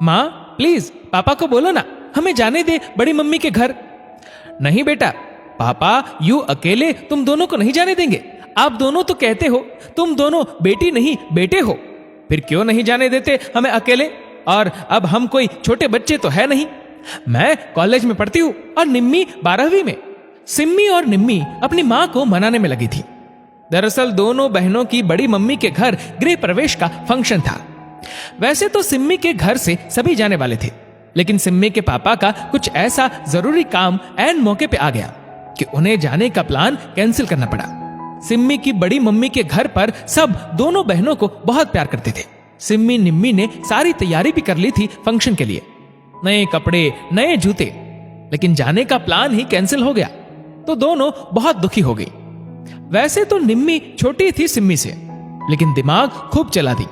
माँ प्लीज पापा को बोलो ना, हमें जाने दे बड़ी मम्मी के घर। नहीं बेटा, पापा यूं अकेले तुम दोनों को नहीं जाने देंगे। आप दोनों तो कहते हो तुम दोनों बेटी नहीं बेटे हो, फिर क्यों नहीं जाने देते हमें अकेले? और अब हम कोई छोटे बच्चे तो है नहीं। मैं कॉलेज में पढ़ती हूँ और निम्मी 12वीं में। सिम्मी और निम्मी अपनी माँ को मनाने में लगी थी। दरअसल दोनों बहनों की बड़ी मम्मी के घर गृह प्रवेश का फंक्शन था। वैसे तो सिम्मी के घर से सभी जाने वाले थे, लेकिन सिम्मी के पापा का कुछ ऐसा जरूरी काम ऐन मौके पे आ गया कि उन्हें जाने का प्लान कैंसिल करना पड़ा। सिम्मी की बड़ी मम्मी के घर पर सब दोनों बहनों को बहुत प्यार करते थे। सिम्मी निम्मी ने सारी तैयारी भी कर ली थी फंक्शन के लिए, नए कपड़े, नए जूते, लेकिन जाने का प्लान ही कैंसिल हो गया तो दोनों बहुत दुखी हो गई। वैसे तो निम्मी छोटी थी सिम्मी से, लेकिन दिमाग खूब चला दी।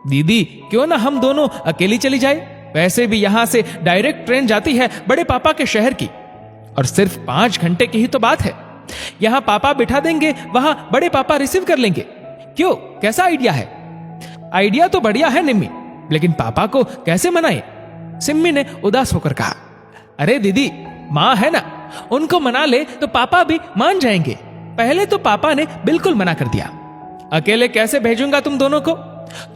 दीदी क्यों ना हम दोनों अकेली चली जाए, वैसे भी यहां से डायरेक्ट ट्रेन जाती है बड़े पापा के शहर की, और सिर्फ 5 घंटे की ही तो बात है। यहां पापा बिठा देंगे, वहां बड़े पापा रिसीव कर लेंगे। क्यों, कैसा आइडिया है? आइडिया तो बढ़िया है निम्मी, लेकिन पापा को कैसे मनाए? सिम्मी ने उदास होकर कहा। अरे दीदी, माँ है ना, उनको मना ले तो पापा भी मान जाएंगे। पहले तो पापा ने बिल्कुल मना कर दिया। अकेले कैसे भेजूंगा तुम दोनों को?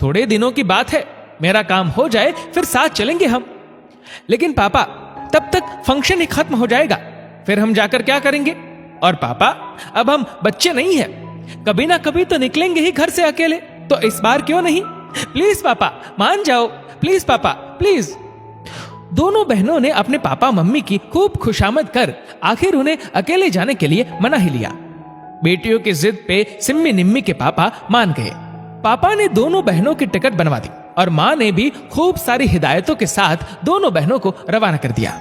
थोड़े दिनों की बात है, मेरा काम हो जाए फिर साथ चलेंगे हम। लेकिन पापा, तब तक फंक्शन ही खत्म हो जाएगा, फिर हम जाकर क्या करेंगे? और पापा, अब हम बच्चे नहीं हैं, कभी ना कभी तो निकलेंगे ही घर से अकेले, तो इस बार क्यों नहीं? प्लीज पापा मान जाओ, प्लीज पापा प्लीज। दोनों बहनों ने अपने पापा मम्मी की खूब खुशामद कर आखिर उन्हें अकेले जाने के लिए मना ही लिया। बेटियों की जिद पे सिम्मी निम्मी के पापा मान गए। पापा ने दोनों बहनों की टिकट बनवा दी और माँ ने भी खूब सारी हिदायतों के साथ दोनों बहनों को रवाना कर दिया।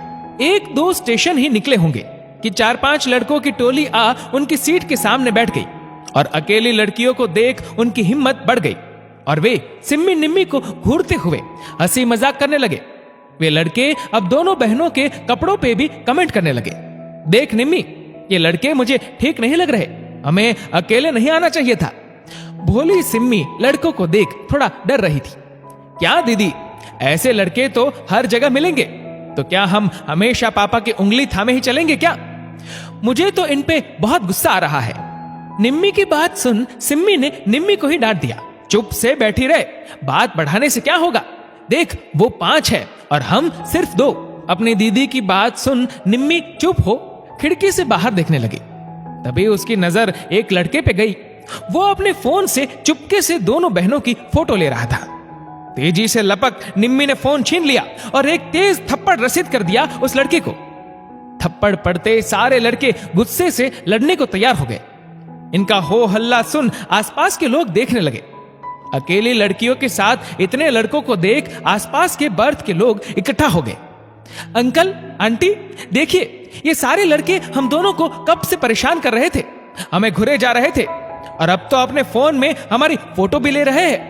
1-2 स्टेशन ही निकले होंगे कि 4-5 लड़कों की टोली आ उनकी सीट के सामने बैठ गई और अकेली लड़कियों को देख उनकी हिम्मत बढ़ गई और वे सिम्मी निम्मी को घूरते हुए हंसी मजाक करने लगे। वे लड़के अब दोनों बहनों के कपड़ों पे भी कमेंट करने लगे। देख निम्मी, ये लड़के मुझे ठीक नहीं लग रहे, हमें अकेले नहीं आना चाहिए था। भोली सिम्मी लड़कों को देख थोड़ा डर रही थी। क्या दीदी, ऐसे लड़के तो हर जगह मिलेंगे, तो क्या हम हमेशा पापा की उंगली थामे ही चलेंगे क्या? मुझे तो इन पे बहुत गुस्सा आ रहा है। निम्मी की बात सुन सिम्मी ने निम्मी को ही डांट दिया। चुप से बैठी रहे, बात बढ़ाने से क्या होगा? देख वो 5 है और हम सिर्फ 2। अपनी दीदी की बात सुन निम्मी चुप हो खिड़की से बाहर देखने लगी। तभी उसकी नजर एक लड़के पे गई। वो अपने फोन से चुपके से दोनों बहनों की फोटो ले रहा था। तेजी से लपक निम्मी ने फोन छीन लिया और एक तेज थप्पड़ रसीद कर दिया उस लड़के को। थप्पड़ पड़ते सारे लड़के गुस्से से लड़ने को तैयार हो गए। इनका हो हल्ला सुन आसपास के लोग देखने लगे। अकेली लड़कियों के साथ इतने लड़कों को देख आसपास के बर्थ के लोग इकट्ठा हो गए। अंकल, आंटी, देखिए ये सारे लड़के हम दोनों को कब से परेशान कर रहे थे, हमें घुरे जा रहे थे और अब तो अपने फोन में हमारी फोटो भी ले रहे हैं।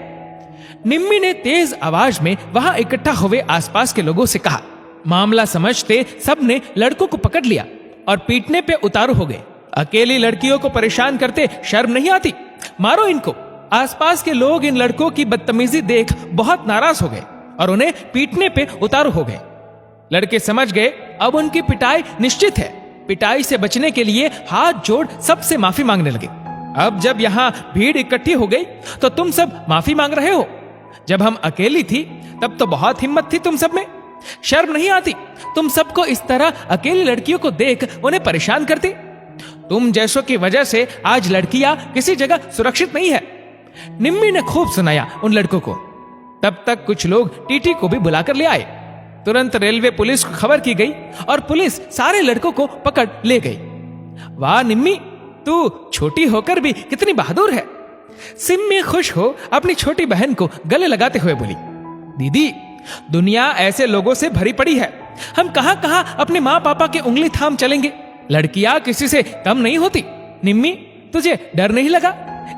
निम्मी ने तेज आवाज में वहां इकट्ठा हुए आसपास के लोगों से कहा। मामला समझते सबने लड़कों को पकड़ लिया और पीटने पे उतारू हो गए। अकेली लड़कियों को परेशान करते शर्म नहीं आती? मारो इनको। आसपास के लोग इन लड़कों की बदतमीजी देख बहुत नाराज हो गए और उन्हें पीटने पे उतारू हो गए। लड़के समझ गए अब उनकी पिटाई निश्चित है। पिटाई से बचने के लिए हाथ जोड़ सबसे माफी मांगने लगे। अब जब यहाँ भीड़ इकट्ठी हो गई तो तुम सब माफी मांग रहे हो। जब हम अकेली थी तब तो बहुत हिम्मत थी तुम सब में, शर्म नहीं आती? तुम सबको इस तरह अकेली लड़कियों को देख उन्हें परेशान करते। तुम जैसों की वजह से आज लड़कियां किसी जगह सुरक्षित नहीं है। निम्मी ने खूब सुनाया उन लड़कों को। तब तक कुछ लोग टीटी को भी बुलाकर ले आए। तुरंत रेलवे पुलिस को खबर की गई और पुलिस सारे लड़कों को पकड़ ले गई। वाह निम्मी, तू छोटी होकर भी कितनी बहादुर है। सिम्मी खुश हो अपनी छोटी बहन को गले लगाते हुए बोली। दीदी, दुनिया ऐसे लोगों से भरी पड़ी है, हम कहां कहां अपने माँ पापा के उंगली थाम चलेंगे। लड़कियां किसी से कम नहीं होती। निम्मी, तुझे डर नहीं लगा?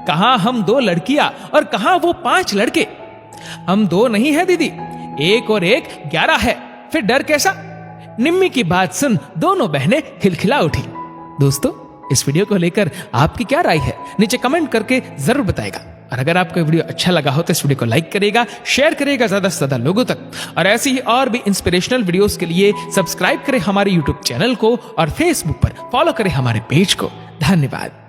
कहां हम 2 लड़कियां और कहां वो 5 लड़के। हम 2 नहीं है दीदी, 1 और 1 11 है, फिर डर कैसा? निम्मी की बात सुन दोनों बहनें खिलखिला उठी। दोस्तों, इस वीडियो को लेकर आपकी क्या राय है नीचे कमेंट करके जरूर बताएगा। और अगर आपको ये वीडियो अच्छा लगा हो तो इस वीडियो को लाइक करेगा, शेयर करेगा ज्यादा से ज्यादा लोगों तक। और ऐसी ही और भी इंस्पिरेशनल वीडियोस के लिए सब्सक्राइब करें हमारे यूट्यूब चैनल को और फेसबुक पर फॉलो करें हमारे पेज को। धन्यवाद।